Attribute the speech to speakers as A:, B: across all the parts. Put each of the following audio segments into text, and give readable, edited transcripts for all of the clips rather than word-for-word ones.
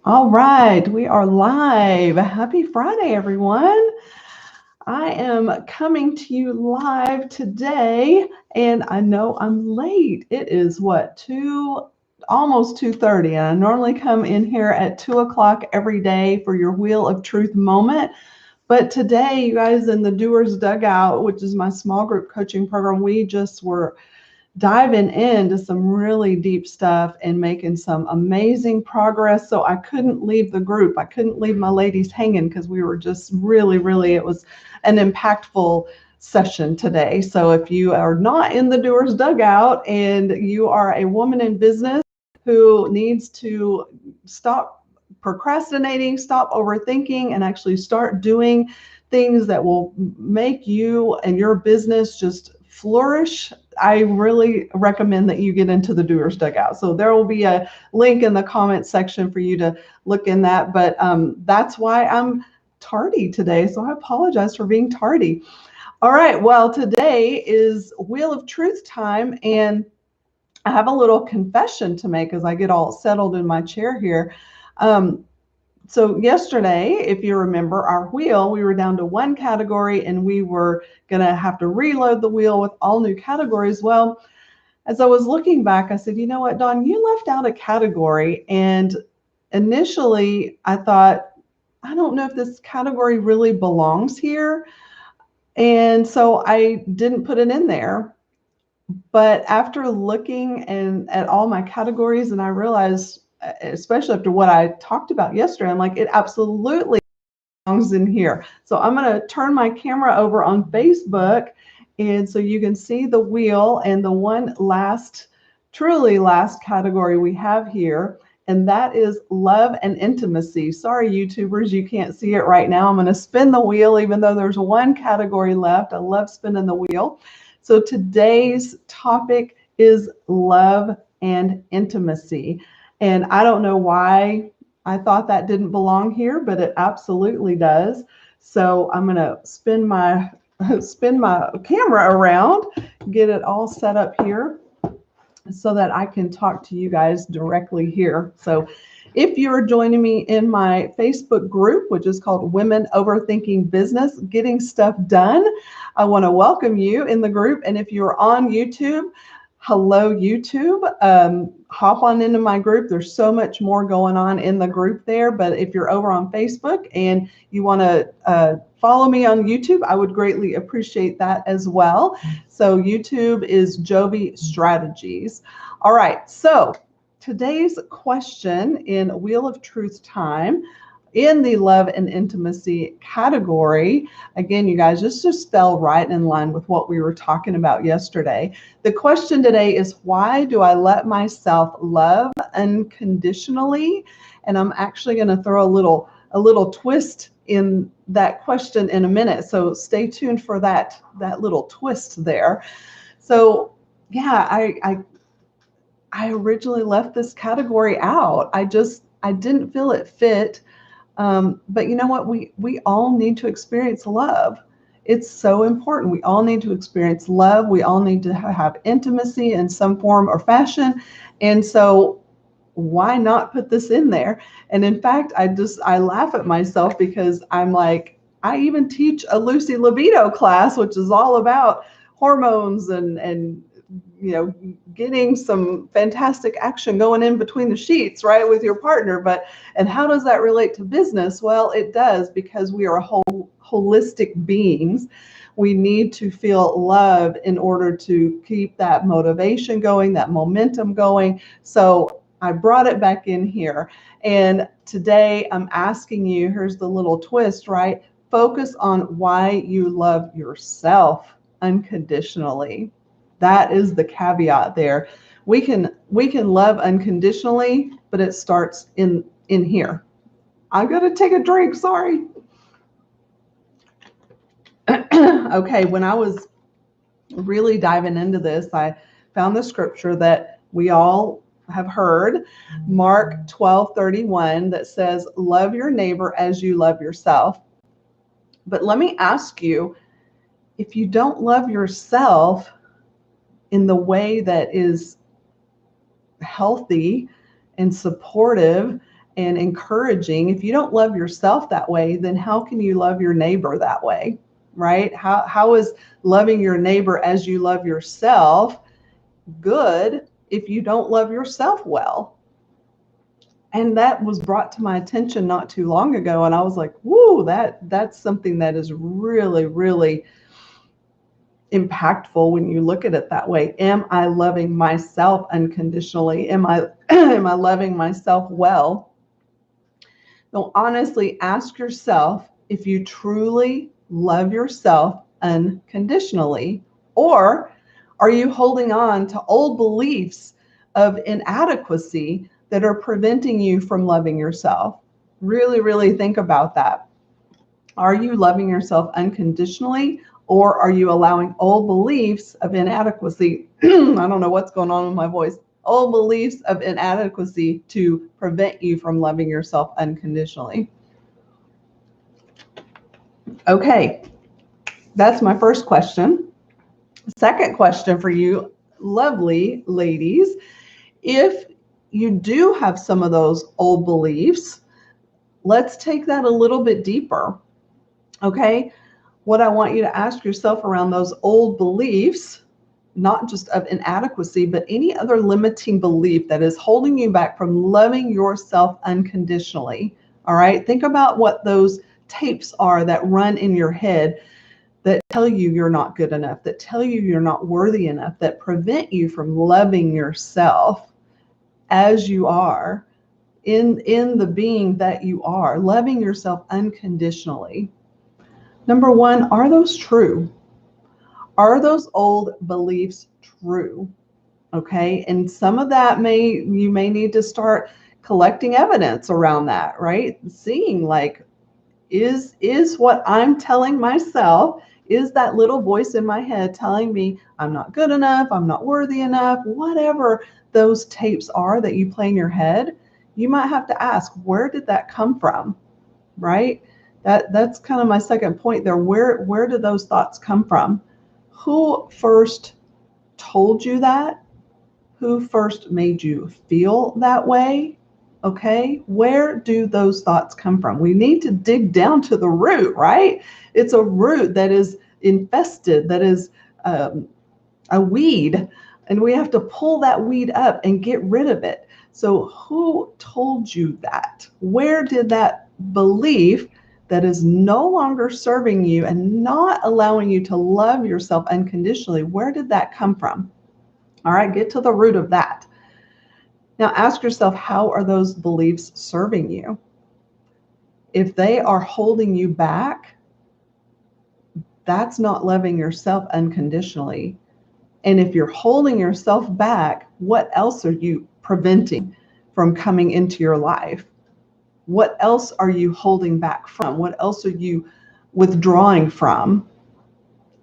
A: All right, we are live. Happy Friday, everyone. I am coming to you live today, and I know I'm late. It is almost 2:30, and I normally come in here at 2 o'clock every day for your Wheel of Truth moment. But today, you guys in the Doers Dugout, which is my small group coaching program, we just were diving into some really deep stuff and making some amazing progress. So I couldn't leave the group. I couldn't leave my ladies hanging because we were just really, it was an impactful session today. So if you are not in the Doers Dugout and you are a woman in business who needs to stop procrastinating, stop overthinking, and actually start doing things that will make you and your business just flourish, I really recommend that you get into the Doers Dugout. So there will be a link in the comment section for you to look in that. But that's why I'm tardy today. So I apologize for being tardy. All right. Well, today is Wheel of Truth time. And I have a little confession to make as I get all settled in my chair here. So yesterday, if you remember our wheel, we were down to one category and we were going to have to reload the wheel with all new categories. Well, as I was looking back, I said, you know what, Dawn, you left out a category. And initially I thought, I don't know if this category really belongs here. And so I didn't put it in there. But after looking at all my categories, and I realized, especially after what I talked about yesterday, I'm like, it absolutely belongs in here. So I'm going to turn my camera over on Facebook, and so you can see the wheel and the one truly last category we have here, and that is love and intimacy. Sorry, YouTubers, you can't see it right now. I'm going to spin the wheel, even though there's one category left. I love spinning the wheel. So today's topic is love and intimacy. And I don't know why I thought that didn't belong here, but it absolutely does. So I'm going to spin my camera around, get it all set up here so that I can talk to you guys directly here. So if you're joining me in my Facebook group, which is called Women Overthinking Business, Getting Stuff Done, I want to welcome you in the group. And if you're on YouTube, hello, YouTube. Hop on into my group. There's so much more going on in the group there. But if you're over on Facebook and you want to follow me on YouTube, I would greatly appreciate that as well. So YouTube is Jovi Strategies. All right. So today's question in Wheel of Truth time, in the love and intimacy category, again, you guys, just fell right in line with what we were talking about yesterday. The question today is, why do I let myself love unconditionally? And I'm actually going to throw a little twist in that question in a minute. So stay tuned for that little twist there. So yeah, I originally left this category out. I didn't feel it fit. But you know what? We all need to experience love. It's so important. We all need to experience love. We all need to have intimacy in some form or fashion. And so why not put this in there? And in fact, I laugh at myself because I'm like, I even teach a Lucy Libido class, which is all about hormones and getting some fantastic action going in between the sheets, right, with your partner. And how does that relate to business? Well, it does, because we are holistic beings. We need to feel love in order to keep that motivation going, that momentum going. So I brought it back in here. And today I'm asking you, here's the little twist, right? Focus on why you love yourself unconditionally. That is the caveat there. We can love unconditionally, but it starts in here. I'm going to take a drink, sorry. Okay, when I was really diving into this, I found the scripture that we all have heard, Mark 12:31, that says, love your neighbor as you love yourself. But let me ask you, if you don't love yourself in the way that is healthy and supportive and encouraging. If you don't love yourself that way, then how can you love your neighbor that way, right? How is loving your neighbor as you love yourself good if you don't love yourself well? And that was brought to my attention not too long ago. And I was like, whoa, that's something that is really, really impactful when you look at it that way. Am I loving myself unconditionally? Am I am I loving myself well? So honestly, ask yourself if you truly love yourself unconditionally, or are you holding on to old beliefs of inadequacy that are preventing you from loving yourself? Really, really think about that. Are you loving yourself unconditionally, or are you allowing old beliefs of inadequacy? I don't know what's going on with my voice. Old beliefs of inadequacy to prevent you from loving yourself unconditionally. Okay, that's my first question. Second question for you, lovely ladies. If you do have some of those old beliefs, let's take that a little bit deeper. Okay, what I want you to ask yourself around those old beliefs, not just of inadequacy, but any other limiting belief that is holding you back from loving yourself unconditionally. All right, think about what those tapes are that run in your head that tell you you're not good enough, that tell you you're not worthy enough, that prevent you from loving yourself as you are, in the being that you are, loving yourself unconditionally. Number one, are those true? Are those old beliefs true? Okay, and some of that you may need to start collecting evidence around that, right? Seeing like, is what I'm telling myself, is that little voice in my head telling me I'm not good enough, I'm not worthy enough, whatever those tapes are that you play in your head, you might have to ask, where did that come from, right? That's kind of my second point there. Where do those thoughts come from? Who first told you that? Who first made you feel that way? Okay, where do those thoughts come from? We need to dig down to the root, right? It's a root that is infested, that is a weed, and we have to pull that weed up and get rid of it. So who told you that? Where did that belief that is no longer serving you and not allowing you to love yourself unconditionally, where did that come from? All right, get to the root of that. Now ask yourself, how are those beliefs serving you? If they are holding you back, that's not loving yourself unconditionally. And if you're holding yourself back, what else are you preventing from coming into your life? What else are you holding back from? What else are you withdrawing from?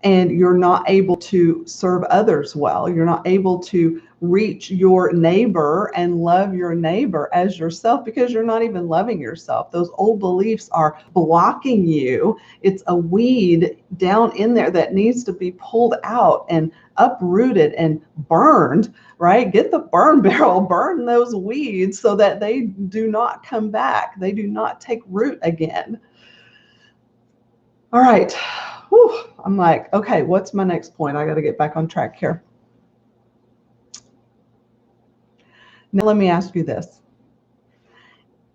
A: And you're not able to serve others well. You're not able to reach your neighbor and love your neighbor as yourself because you're not even loving yourself. Those old beliefs are blocking you. It's a weed down in there that needs to be pulled out and uprooted and burned, right? Get the burn barrel, burn those weeds so that they do not come back. They do not take root again. All right. Whew. I'm like, okay, what's my next point? I got to get back on track here. Now, let me ask you this.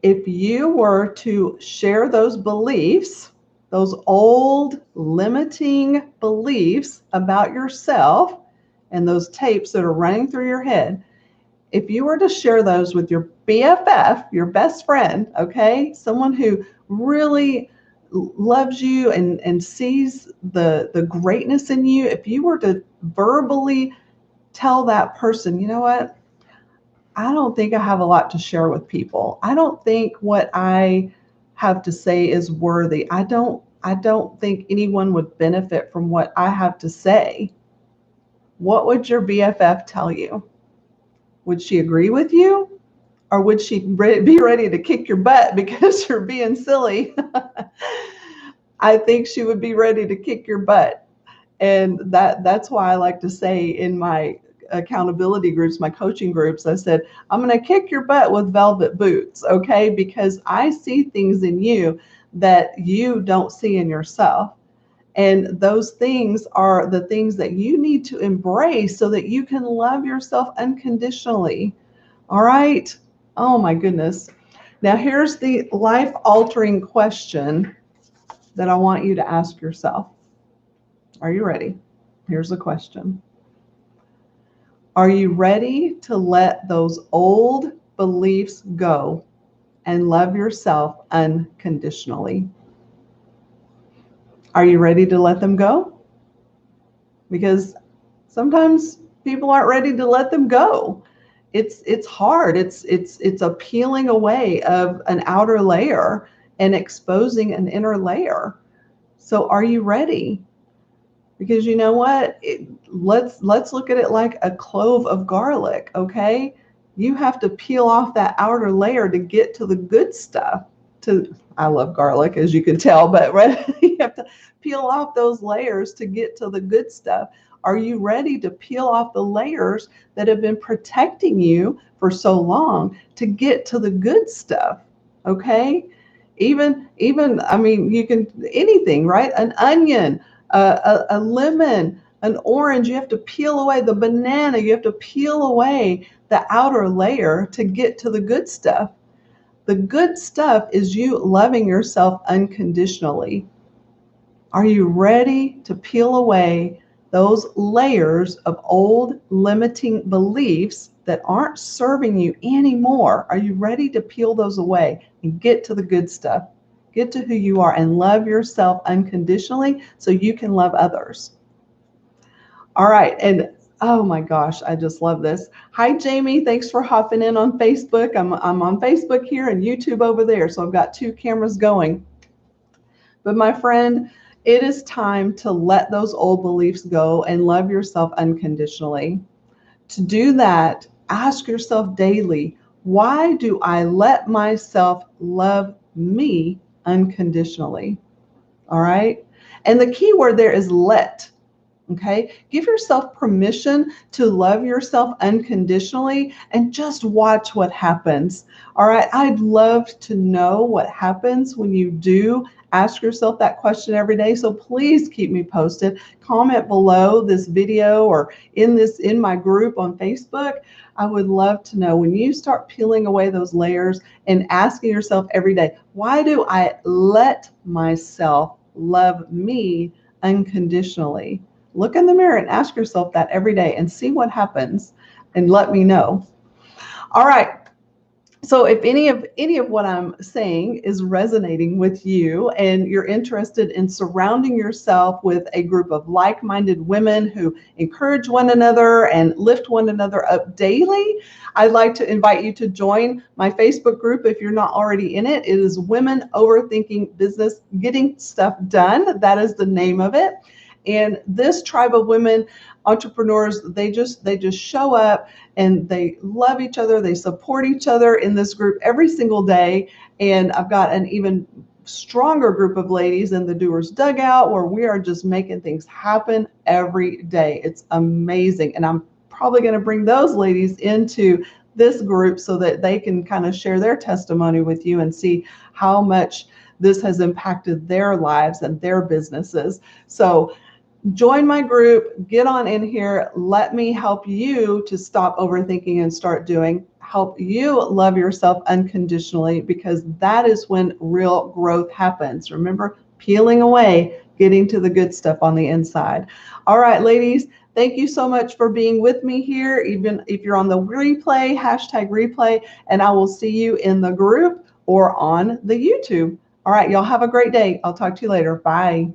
A: If you were to share those beliefs, those old limiting beliefs about yourself and those tapes that are running through your head, if you were to share those with your BFF, your best friend, okay, someone who really loves you and sees the greatness in you, if you were to verbally tell that person, you know what, I don't think I have a lot to share with people. I don't think what I have to say is worthy. I don't think anyone would benefit from what I have to say. What would your BFF tell you? Would she agree with you? Or would she be ready to kick your butt because you're being silly? I think she would be ready to kick your butt. And that's why I like to say in my accountability groups, my coaching groups, I said, I'm going to kick your butt with velvet boots, okay? Because I see things in you that you don't see in yourself. And those things are the things that you need to embrace so that you can love yourself unconditionally. All right? Oh my goodness. Now here's the life-altering question that I want you to ask yourself. Are you ready? Here's the question. Are you ready to let those old beliefs go and love yourself unconditionally? Are you ready to let them go? Because sometimes people aren't ready to let them go. It's hard. It's a peeling away of an outer layer and exposing an inner layer. So are you ready? Because you know what? Let's look at it like a clove of garlic, okay? You have to peel off that outer layer to get to the good stuff. I love garlic, as you can tell, but right, you have to peel off those layers to get to the good stuff. Are you ready to peel off the layers that have been protecting you for so long to get to the good stuff? Okay? Even I mean, you can anything, right? An onion, a lemon, an orange, you have to peel away the banana, you have to peel away the outer layer to get to the good stuff. The good stuff is you loving yourself unconditionally. Are you ready to peel away those layers of old limiting beliefs that aren't serving you anymore? Are you ready to peel those away and get to the good stuff? Get to who you are and love yourself unconditionally so you can love others. All right. And oh my gosh, I just love this. Hi, Jamie. Thanks for hopping in on Facebook. I'm on Facebook here and YouTube over there. So I've got two cameras going. But my friend, it is time to let those old beliefs go and love yourself unconditionally. To do that, ask yourself daily, why do I let myself love me unconditionally? All right. And the key word there is let. Okay. Give yourself permission to love yourself unconditionally and just watch what happens. All right. I'd love to know what happens when you do ask yourself that question every day. So please keep me posted. Comment below this video or in my group on Facebook. I would love to know when you start peeling away those layers and asking yourself every day, why do I let myself love me unconditionally? Look in the mirror and ask yourself that every day and see what happens and let me know. All right. So if any of what I'm saying is resonating with you and you're interested in surrounding yourself with a group of like-minded women who encourage one another and lift one another up daily, I'd like to invite you to join my Facebook group if you're not already in it. It is Women Overthinking Business Getting Stuff Done. That is the name of it. And this tribe of women entrepreneurs, they just show up and they love each other. They support each other in this group every single day. And I've got an even stronger group of ladies in the Doers Dugout where we are just making things happen every day. It's amazing. And I'm probably going to bring those ladies into this group so that they can kind of share their testimony with you and see how much this has impacted their lives and their businesses. So join my group, get on in here. Let me help you to stop overthinking and start doing. Help you love yourself unconditionally, because that is when real growth happens. Remember, peeling away, getting to the good stuff on the inside. All right, ladies, thank you so much for being with me here. Even if you're on the replay, #replay, and I will see you in the group or on the YouTube. All right, y'all have a great day. I'll talk to you later. Bye.